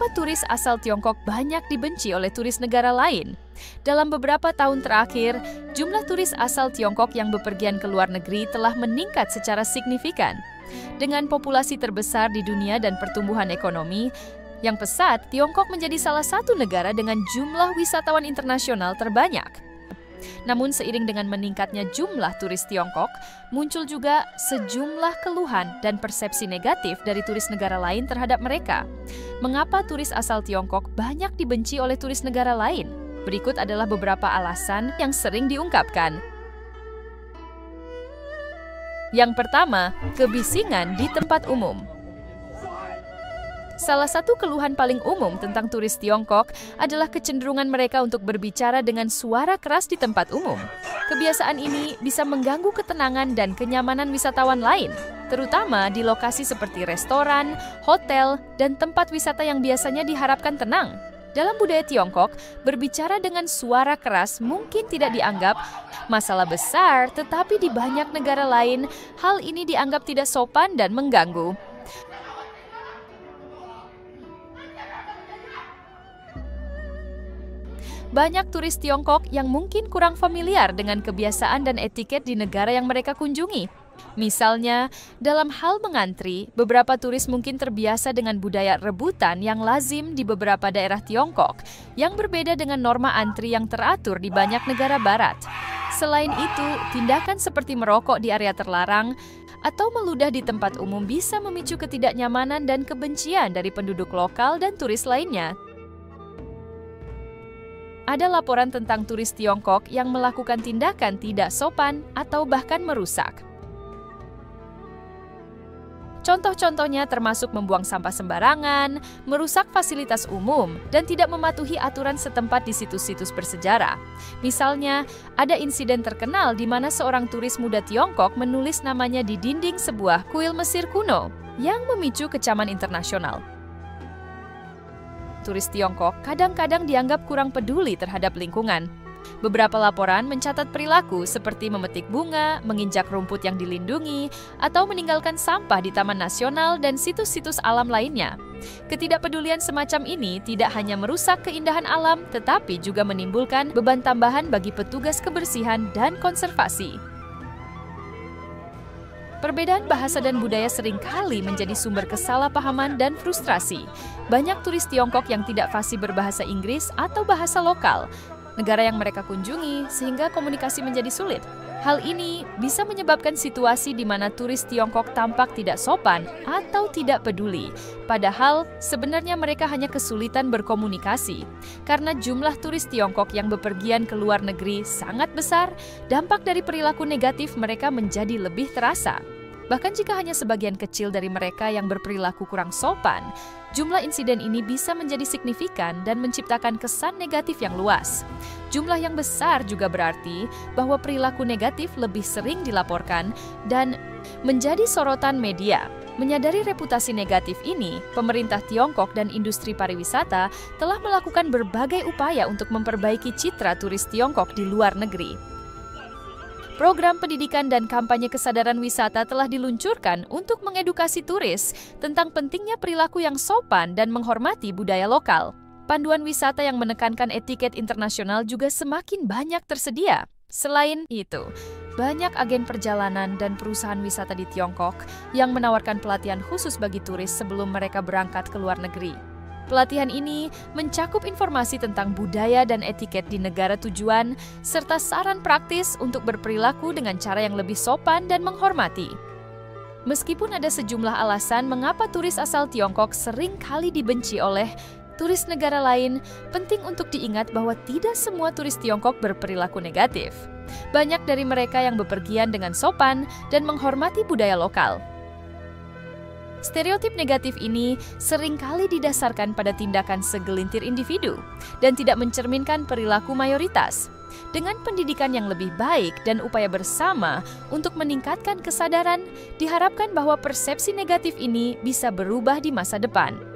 mengapa turis asal Tiongkok banyak dibenci oleh turis negara lain? Dalam beberapa tahun terakhir, jumlah turis asal Tiongkok yang bepergian ke luar negeri telah meningkat secara signifikan. Dengan populasi terbesar di dunia dan pertumbuhan ekonomi yang pesat, Tiongkok menjadi salah satu negara dengan jumlah wisatawan internasional terbanyak. Namun seiring dengan meningkatnya jumlah turis Tiongkok, muncul juga sejumlah keluhan dan persepsi negatif dari turis negara lain terhadap mereka. Mengapa turis asal Tiongkok banyak dibenci oleh turis negara lain? Berikut adalah beberapa alasan yang sering diungkapkan. Yang pertama, kebisingan di tempat umum. Salah satu keluhan paling umum tentang turis Tiongkok adalah kecenderungan mereka untuk berbicara dengan suara keras di tempat umum. Kebiasaan ini bisa mengganggu ketenangan dan kenyamanan wisatawan lain, terutama di lokasi seperti restoran, hotel, dan tempat wisata yang biasanya diharapkan tenang. Dalam budaya Tiongkok, berbicara dengan suara keras mungkin tidak dianggap masalah besar, tetapi di banyak negara lain, hal ini dianggap tidak sopan dan mengganggu. Banyak turis Tiongkok yang mungkin kurang familiar dengan kebiasaan dan etiket di negara yang mereka kunjungi. Misalnya, dalam hal mengantri, beberapa turis mungkin terbiasa dengan budaya rebutan yang lazim di beberapa daerah Tiongkok, yang berbeda dengan norma antri yang teratur di banyak negara barat. Selain itu, tindakan seperti merokok di area terlarang atau meludah di tempat umum bisa memicu ketidaknyamanan dan kebencian dari penduduk lokal dan turis lainnya. Ada laporan tentang turis Tiongkok yang melakukan tindakan tidak sopan atau bahkan merusak. Contoh-contohnya termasuk membuang sampah sembarangan, merusak fasilitas umum, dan tidak mematuhi aturan setempat di situs-situs bersejarah. Misalnya, ada insiden terkenal di mana seorang turis muda Tiongkok menulis namanya di dinding sebuah kuil Mesir kuno yang memicu kecaman internasional. Turis Tiongkok kadang-kadang dianggap kurang peduli terhadap lingkungan. Beberapa laporan mencatat perilaku seperti memetik bunga, menginjak rumput yang dilindungi, atau meninggalkan sampah di taman nasional dan situs-situs alam lainnya. Ketidakpedulian semacam ini tidak hanya merusak keindahan alam, tetapi juga menimbulkan beban tambahan bagi petugas kebersihan dan konservasi. Perbedaan bahasa dan budaya seringkali menjadi sumber kesalahpahaman dan frustrasi. Banyak turis Tiongkok yang tidak fasih berbahasa Inggris atau bahasa lokal, negara yang mereka kunjungi, sehingga komunikasi menjadi sulit. Hal ini bisa menyebabkan situasi di mana turis Tiongkok tampak tidak sopan atau tidak peduli. Padahal, sebenarnya mereka hanya kesulitan berkomunikasi. Karena jumlah turis Tiongkok yang bepergian ke luar negeri sangat besar, dampak dari perilaku negatif mereka menjadi lebih terasa. Bahkan jika hanya sebagian kecil dari mereka yang berperilaku kurang sopan, jumlah insiden ini bisa menjadi signifikan dan menciptakan kesan negatif yang luas. Jumlah yang besar juga berarti bahwa perilaku negatif lebih sering dilaporkan dan menjadi sorotan media. Menyadari reputasi negatif ini, pemerintah Tiongkok dan industri pariwisata telah melakukan berbagai upaya untuk memperbaiki citra turis Tiongkok di luar negeri. Program pendidikan dan kampanye kesadaran wisata telah diluncurkan untuk mengedukasi turis tentang pentingnya perilaku yang sopan dan menghormati budaya lokal. Panduan wisata yang menekankan etiket internasional juga semakin banyak tersedia. Selain itu, banyak agen perjalanan dan perusahaan wisata di Tiongkok yang menawarkan pelatihan khusus bagi turis sebelum mereka berangkat ke luar negeri. Pelatihan ini mencakup informasi tentang budaya dan etiket di negara tujuan, serta saran praktis untuk berperilaku dengan cara yang lebih sopan dan menghormati. Meskipun ada sejumlah alasan mengapa turis asal Tiongkok sering kali dibenci oleh turis negara lain, penting untuk diingat bahwa tidak semua turis Tiongkok berperilaku negatif. Banyak dari mereka yang bepergian dengan sopan dan menghormati budaya lokal. Stereotip negatif ini seringkali didasarkan pada tindakan segelintir individu dan tidak mencerminkan perilaku mayoritas. Dengan pendidikan yang lebih baik dan upaya bersama untuk meningkatkan kesadaran, diharapkan bahwa persepsi negatif ini bisa berubah di masa depan.